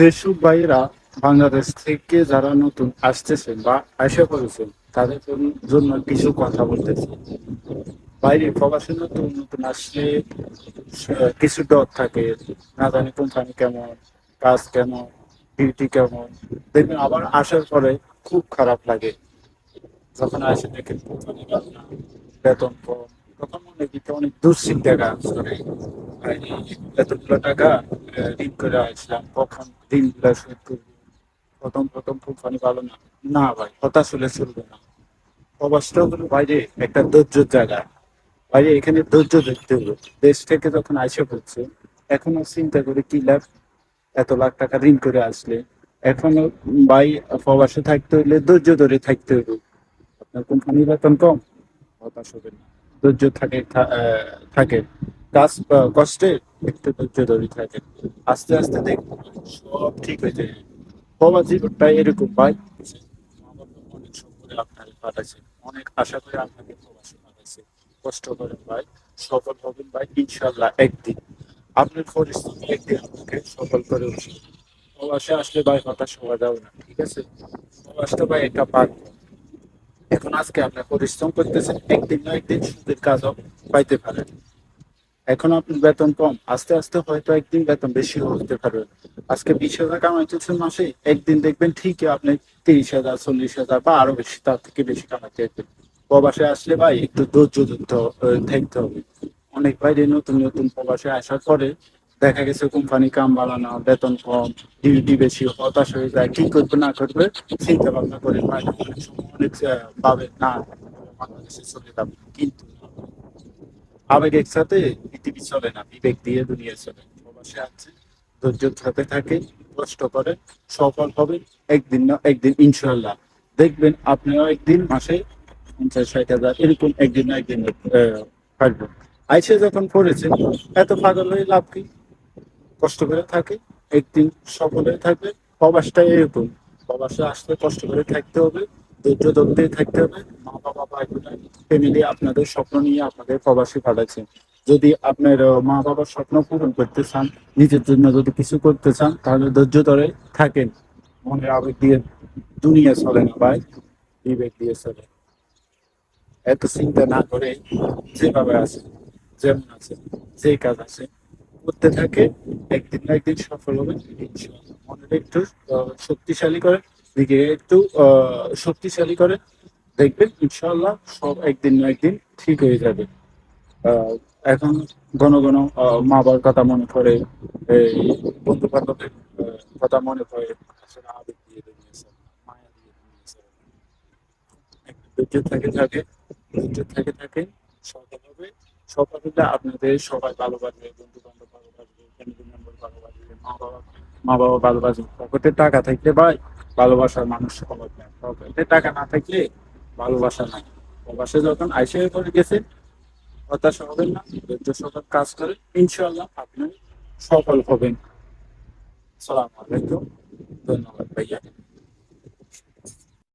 যেসব ভাইয়েরা বাংলাদেশ থেকে যারা নতুন আসতেছেন বা আশা করেছেন তাদের জন্য কিছু কথা বলতেছি। বাইরে প্রবাসে নতুন নতুন আসলে কিছু ডর থাকে, না জানি কোম্পানি কেমন, কাজ কেমন, ডিউটি কেমন। দেখবেন আবার আসার পরে খুব খারাপ লাগে যখন আসে দেখেন কোম্পানি ভালো না, বেতন কম। তখন মনে কিন্তু অনেক দুশ্চিন্তা কাজ করে। আর এই এতগুলো টাকা ঋণ করে আসলাম, কখন ঋণগুলো শোধ করবো। প্রথম প্রথম কোম্পানি ভালো না, না ভাই হতাশ হলে চলবে না। প্রবাসটা হলো বাইরে একটা ধৈর্যের জায়গা। বাইরে এখানে ধৈর্য ধরতে হলো। দেশ থেকে যখন আইসা পড়ছে, এখনো চিন্তা করে কি লাভ, এত লাখ টাকা ঋণ করে আসলে। এখনো ভাই প্রবাসে থাকতে হইলে ধৈর্য ধরে থাকতে হইব। আপনার কোম্পানির বেতন কম, হতাশ হবেন না। ধৈর্য থাকে কাজ কষ্টে একটু ধৈর্য ধরে থাকে। আস্তে আস্তে দেখবেন সব ঠিক হয়ে যায়। বাবা জীবনটাই এরকম ভাই। মা বাবা অনেক শখ করে আপনাকে পাঠাইছে, অনেক আশা করে আপনাকে প্রবাসে পাঠাইছে। কষ্ট করেন ভাই, সফল হবেন ভাই ইনশাল্লাহ একদিন। আপনার পরিশ্রম একদিন আপনাকে সফল করে উঠবে। প্রবাসে আসলে ভাই হতাশ হওয়া যাবে না, ঠিক আছে? প্রবাসটা ভাই একটা পার্ট। এখন আজকে আপনি পরিশ্রম করতেছেন, একদিন না একদিন সুদের কাজও পাইতে পারেন। এখন আপনার বেতন কম, আস্তে আস্তে হয়তো একদিন বেতন বেশি হতে পারবে। আজকে 20,000 কামাইতেছেন মাসে, একদিন দেখবেন ঠিকই আপনি 30,000, 40,000 বা আরো বেশি, তার থেকে বেশি কামাইতে পারবেন। প্রবাসে আসলে ভাই একটু ধৈর্য ধরতে থাকতে হবে। অনেক বাইরে নতুন নতুন প্রবাসে আসার পরে দেখা গেছে কোম্পানি কাম বাড়ানো, বেতন কম, ডিউটি বেশি, হতাশ হয়ে যায়, কি করবে না করবে চিন্তা ভাবনা করে ভাই অনেক সময় অনেক ভাবে না বাংলাদেশে চলে যাবে, কিন্তু না। আবেগ একসাথে পৃথিবী চলে না, বিবেক দিয়ে দুনিয়া চলে। প্রবাসে আছে, ধৈর্যের সাথে থাকে, কষ্ট করে, সফল হবে একদিন না একদিন ইনশাল্লাহ। দেখবেন আপনিও একদিন মাসে 50-60 হাজার এরকম একদিন না একদিন পারবেন। আইসে যখন পড়েছেন, এত পাগল হয়ে লাভ কি? কষ্ট করে থাকে, একদিন সফল হয়ে থাকবে। প্রবাসটা এরকম, প্রবাসে আসতে কষ্ট করে থাকতে হবে, ধৈর্য ধরতে থাকতে হবে। মা বাবা ভাই ফ্যামিলি আপনাদের স্বপ্ন নিয়ে আপনাদের প্রবাসী পাঠাচ্ছেন। যদি আপনার মা বাবার স্বপ্ন পূরণ করতে চান, নিজের জন্য যদি কিছু করতে চান, তাহলে ধৈর্য ধরে থাকেন। মনের আবেগ দিয়ে দুনিয়া চলে না ভাই, বিবেক দিয়ে চলে। এত চিন্তা না করে যেভাবে আছে, যেমন আছে, যে কাজ আছে করতে থাকে, একদিন না একদিন সফল হবে ইনশাআল্লাহ। মনের একটু শক্তিশালী করে, দিকে একটু শক্তিশালী করে, দেখবেন ইনশাআল্লাহ সব একদিন না একদিন ঠিক হয়ে যাবে। আহ, এখন ঘন ঘন মা বাবার কথা মনে পড়ে, এই বন্ধু বান্ধবের কথা মনে পড়ে। আসলে আবেগ দিয়ে দিয়েছে, মায়া দিয়ে দিয়েছে। একটু ধৈর্য থাকে সফল হবে। সফল হলে আপনাদের সবাই ভালো বাড়বে, বন্ধু বান্ধব ভালো বাড়বে, ফ্যামিলি মেম্বার ভালো বাড়বে, মা বাবা ভালো বাড়বে। পকেটে টাকা থাকলে ভাই ভালোবাসার মানুষ অভাব নেই, পকেটে টাকা না থাকলে ভালোবাসা নাই। প্রবাসে যখন আইসে করে গেছে, হতাশা হবেন না, ধৈর্য সহকারে কাজ করে ইনশাআল্লাহ আপনি সফল হবেন। সালাম আলাইকুম, ধন্যবাদ ভাইয়া।